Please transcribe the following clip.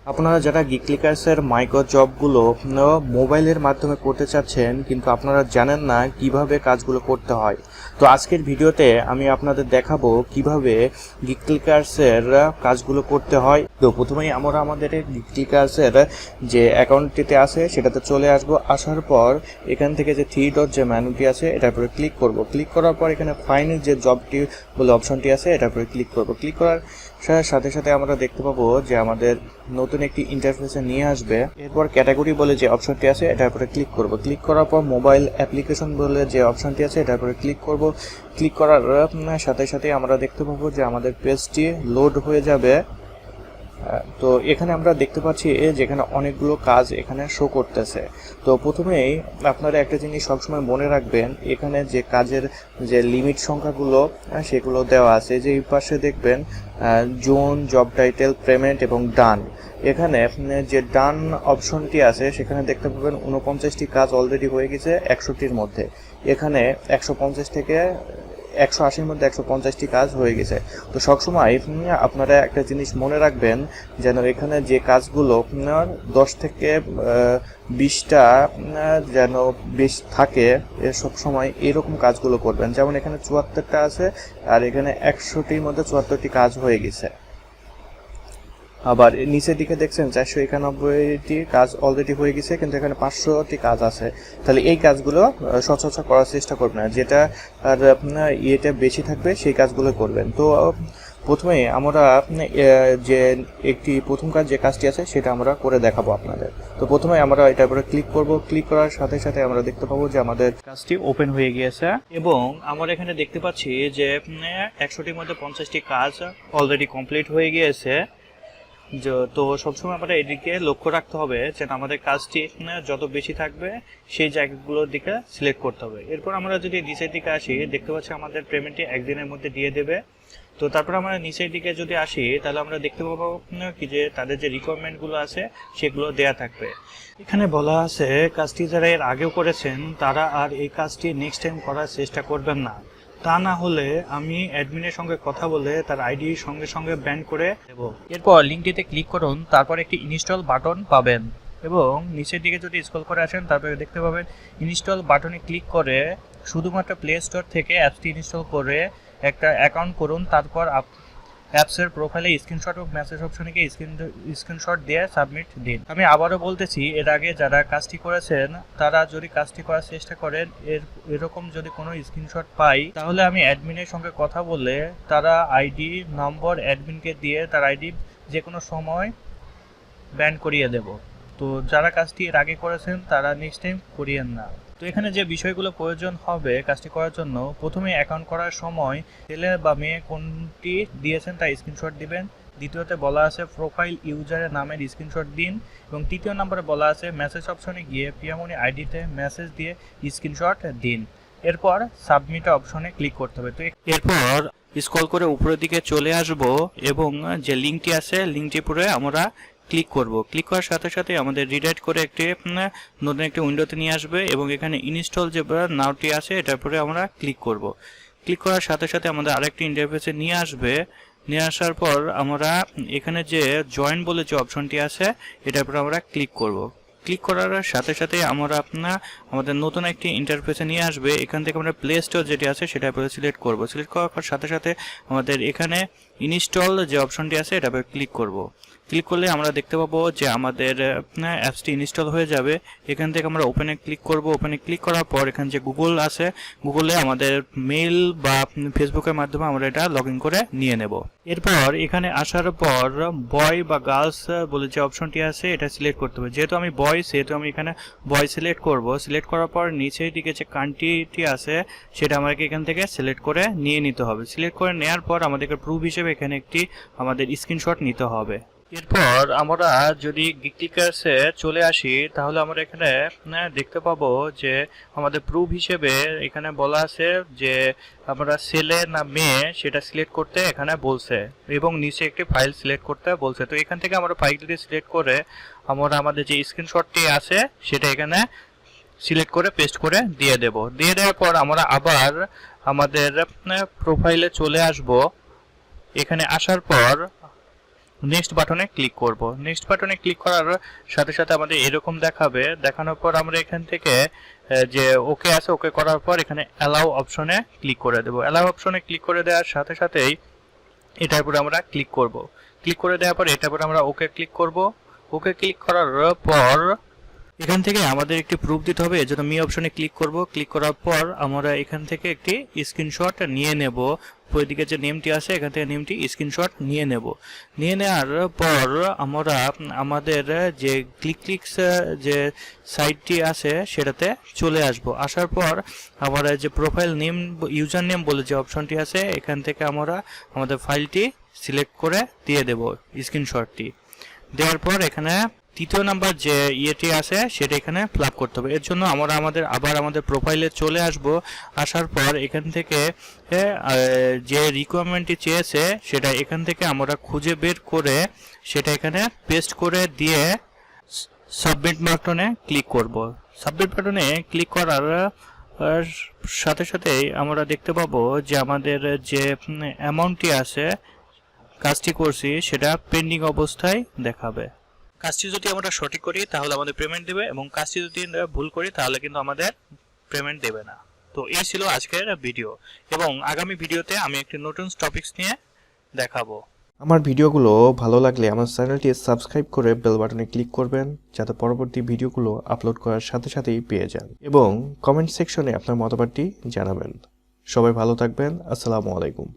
আপনারা যারা গিকলিকার্সের মাইক্রো জবগুলো মোবাইলের মাধ্যমে করতে চাচ্ছেন কিন্তু আপনারা জানেন না কিভাবে কাজগুলো করতে হয়, তো আজকের ভিডিওতে আমি আপনাদের দেখাবো কিভাবে গিকলিকার্সের কাজগুলো করতে হয়। তো প্রথমেই আমরা আমাদের গিকলিকার্সের যে অ্যাকাউন্টটিতে আছে সেটাতে চলে আসবো। আসার পর এখান থেকে যে থ্রি ডট যে মেনুটি আছে এটার উপরে ক্লিক করব। ক্লিক করার পর এখানে ফাইন্ড যে জবটি বলে অপশনটি আছে এটার উপরে ক্লিক করব। ক্লিক করার সাথে সাথে আমরা দেখতে পাবো যে আমাদের নতুন একটি ইন্টারফেসে নিয়ে আসবে। এরপর ক্যাটাগরি বলে যে অপশনটি আছে এটার উপরে ক্লিক করব। ক্লিক করার পর মোবাইল অ্যাপ্লিকেশন বলে যে অপশনটি আছে এটার উপরে ক্লিক করব। ক্লিক করার সাথে সাথে আমরা দেখতে পাবো যে আমাদের পেজটি লোড হয়ে যাবে। তো এখানে আমরা দেখতে পাচ্ছি যেখানে অনেকগুলো কাজ এখানে শো করতেছে। তো প্রথমেই আপনারা একটা জিনিস সবসময় মনে রাখবেন, এখানে যে কাজের যে লিমিট সংখ্যাগুলো সেগুলো দেওয়া আছে। যে এই পাশে দেখবেন জোন, জব টাইটেল, পেমেন্ট এবং ডান। এখানে যে ডান অপশনটি আছে সেখানে দেখতে পাবেন 49টি কাজ অলরেডি হয়ে গেছে 100টির মধ্যে। এখানে 150 থেকে 180-র মধ্যে 150টি কাজ হয়ে গেছে। তো সবসময় আপনারা একটা জিনিস মনে রাখবেন যেন এখানে যে কাজগুলো 10 থেকে 20টা যেন বেশি থাকে, সব সময় এরকম কাজগুলো করবেন। যেমন এখানে 74টা আছে আর এখানে 100টির মধ্যে 74টি কাজ হয়ে গেছে। আবার নিচের দিকে দেখছেন 491টি কাজ অলরেডি হয়ে গেছে, কিন্তু এখানে 500টি কাজ আছে। তাহলে এই কাজগুলো সচরাচর করার চেষ্টা করবেন না, যেটা আর আপনার ইয়েটা বেশি থাকবে সেই কাজগুলো করবেন। তো প্রথমে আমরা যে প্রথম কাজ যে কাজটি আছে সেটা আমরা করে দেখাবো আপনাদের। তো প্রথমে আমরা এটার উপরে ক্লিক করব। ক্লিক করার সাথে সাথে আমরা দেখতে পাবো যে আমাদের কাজটি ওপেন হয়ে গিয়েছে এবং আমরা এখানে দেখতে পাচ্ছি যে 100টির মধ্যে 50টি কাজ অলরেডি কমপ্লিট হয়ে গিয়েছে। তো সবসময় আমরা এদিকে লক্ষ্য রাখতে হবে যেন আমাদের কাজটি যত বেশি থাকবে সেই জায়গাগুলোর দিকে সিলেক্ট করতে হবে। এরপর আমরা যদি নিচের দিকে আসি দেখতে পাচ্ছি আমাদের পেমেন্টটি একদিনের মধ্যে দিয়ে দেবে। তো তারপর আমরা নিচের দিকে যদি আসি তাহলে আমরা দেখতে পাবো কি যে তাদের যে রিকোয়ারমেন্টগুলো আছে সেগুলো দেয়া থাকবে। এখানে বলা আছে কাজটি যারা এর আগেও করেছেন তারা আর এই কাজটি নেক্সট টাইম করার চেষ্টা করবেন না, তা না হলে আমি অ্যাডমিনের সঙ্গে কথা বলে তার আইডি সঙ্গে সঙ্গে ব্যান করে দেব। এরপর লিঙ্কটিতে ক্লিক করুন, তারপর একটি ইনস্টল বাটন পাবেন এবং নিচের দিকে যদি স্ক্রল করে আসেন তারপরে দেখতে পাবেন ইনস্টল বাটনে ক্লিক করে শুধুমাত্র প্লে স্টোর থেকে অ্যাপসটি ইনস্টল করে একটা অ্যাকাউন্ট করুন। তারপর অ্যাপসের প্রোফাইলে স্ক্রিনশট ও মেসেজ অপশনে গিয়ে স্ক্রিনশট দিয়ে সাবমিট দিন। আমি আবারও বলতেছি, এর আগে যারা কাজটি করেছেন তারা যদি কাজটি করার চেষ্টা করেন এরকম যদি কোনো স্ক্রিনশট পাই তাহলে আমি অ্যাডমিনের সঙ্গে কথা বলে তারা আইডি নম্বর অ্যাডমিনকে দিয়ে তার আইডি যে কোনো সময় ব্যান করিয়ে দেব। তো যারা কাজটি এর আগে করেছেন তারা নেক্সট টাইম করিয়েন না। তো এখানে যে বিষয়গুলো প্রয়োজন হবে কাজটি করার জন্য, প্রথমে অ্যাকাউন্ট করার সময় ছেলে বা মেয়ে কোনটি দিয়েছেন তার স্ক্রিনশট দিবেন। দ্বিতীয়তে বলা আছে প্রোফাইল ইউজারের নামের স্ক্রিনশট দিন এবং তৃতীয় নম্বরে বলা আছে মেসেজ অপশনে গিয়ে প্রিয়ামণি আইডিতে মেসেজ দিয়ে স্ক্রিনশট দিন। এরপর সাবমিট অপশনে ক্লিক করতে হবে। তো এরপর স্ক্রল করে উপরের দিকে চলে আসব এবং যে লিঙ্কটি আছে লিঙ্কটি পরে আমরা ক্লিক করব। ক্লিক করার সাথে সাথে আমাদের রিডাইরেক্ট করে নতুন একটি উইন্ডোতে নিয়ে আসবে এবং এখানে ইনস্টল যে নাওটি আছে এটার উপরে আমরা ক্লিক করব। ক্লিক করার সাথে সাথে আমাদের আরেকটি ইন্টারফেসে নিয়ে আসবে। নিয়ে আসার পর আমরা এখানে যে জয়েন বলে যে অপশনটি আছে এটার উপরে আমরা ক্লিক করব। ক্লিক করার সাথে সাথে আমরা আমাদের নতুন একটি ইন্টারফেসে নিয়ে আসবে। এখান থেকে আমরা প্লে স্টোর যেটি আছে সেটার উপরে সিলেক্ট করব। সিলেক্ট করার সাথে সাথে আমাদের এখানে ইনস্টল যে অপশনটি আছে এটার উপরে ক্লিক করব। ক্লিক করলে আমরা দেখতে পাবো যে আমাদের অ্যাপসটি ইনস্টল হয়ে যাবে। এখান থেকে আমরা ওপেনে ক্লিক করব। ওপেনে ক্লিক করার পর এখানে যে গুগল আছে গুগলে আমাদের মেইল বা ফেসবুকের মাধ্যমে আমরা এটা লগ ইন করে নিয়ে নেব। এরপর এখানে আসার পর বয় বা গার্লস বলে যে অপশনটি আছে এটা সিলেক্ট করতে হবে। যেহেতু আমি বয় সেহেতু আমি এখানে বয় সিলেক্ট করব। সিলেক্ট করার পর নিচের দিকে যে কান্ট্রিটি আছে সেটা আমাকে এখান থেকে সিলেক্ট করে নিয়ে নিতে হবে। সিলেক্ট করে নেওয়ার পর আমাদেরকে প্রুফ হিসেবে এখানে একটি আমাদের স্ক্রিনশট নিতে হবে। এরপর আমরা যদি গিকলিকার্সে চলে আসি তাহলে আমরা এখানে দেখতে পাবো যে আমাদের প্রুফ হিসেবে এখানে বলা আছে যে আমরা ছেলে না মেয়ে সেটা সিলেক্ট করতে এখানে বলছে এবং নিচে একটি ফাইল সিলেক্ট করতে বলছে। তো এখান থেকে আমরা ফাইলটি সিলেক্ট করে আমরা আমাদের যে স্ক্রিনশটটি আছে সেটা এখানে সিলেক্ট করে পেস্ট করে দিয়ে দেব। দিয়ে দেওয়ার পর আমরা আবার আমাদের প্রোফাইলে চলে আসব। এখানে আসার পর নেক্সট বাটনে ক্লিক করব। নেক্সট বাটনে ক্লিক করার সাথে সাথে আমাদের এরকম দেখাবে। দেখানোর পর আমরা এখান থেকে যে ওকে আছে, ওকে করার পর এখানে অ্যালাউ অপশনে ক্লিক করে দেব। অ্যালাউ অপশনে ক্লিক করে দেওয়ার সাথে সাথেই এটার উপরে আমরা ক্লিক করব। ক্লিক করে দেওয়ার পর এটার উপরে আমরা ওকে ক্লিক করব। ওকে ক্লিক করার পর এখান থেকে আমাদের একটি প্রুফ দিতে হবে, এজন্য মি অপশনে ক্লিক করব। ক্লিক করার পর আমরা এখান থেকে একটি স্ক্রিনশট নিয়ে নেব। ওইদিকে যে নেমটি আছে এখান থেকে নেমটি স্ক্রিনশট নিয়ে নেব। নিয়ে নেওয়ার পর আমরা আমাদের যে ক্লিকস যে সাইটটি আছে সেটাতে চলে আসব। আসার পর আমরা যে প্রোফাইল নেম ইউজার নেম বলে যে অপশনটি আছে এখান থেকে আমরা আমাদের ফাইলটি সিলেক্ট করে দিয়ে দেব স্ক্রিনশটটি। দেওয়ার পর এখানে তৃতীয় নাম্বার যে ইয়েটি আছে সেটা এখানে ফিল আপ করতে হবে। এর জন্য আমরা আবার আমাদের প্রোফাইলে চলে আসব। আসার পর এখান থেকে যে রিকোয়ারমেন্টটি চেয়েছে সেটা এখান থেকে আমরা খুঁজে বের করে সেটা এখানে পেস্ট করে দিয়ে সাবমিট বাটনে ক্লিক করব। সাবমিট বাটনে ক্লিক করার সাথে সাথেই আমরা দেখতে পাবো যে আমাদের যে অ্যামাউন্টটি আছে কাজটি করছি সেটা পেন্ডিং অবস্থায় দেখাবে। কাজটি যদি আমরা সঠিক করি তাহলে আমাদের পেমেন্ট দেবে, এবং কাজটি যদি ভুল করি তাহলে কিন্তু আমাদের পেমেন্ট দেবে না। তো এই ছিল আজকের ভিডিও, এবং আগামী ভিডিওতে আমি একটি নতুন টপিকস নিয়ে দেখাবো। আমার ভিডিওগুলো ভালো লাগলে আমার চ্যানেলটি সাবস্ক্রাইব করে বেল বাটনে ক্লিক করবেন, যাতে পরবর্তী ভিডিওগুলো আপলোড করার সাথে সাথেই পেয়ে যান, এবং কমেন্ট সেকশনে আপনার মতামতটি জানাবেন। সবাই ভালো থাকবেন। আসসালামু আলাইকুম।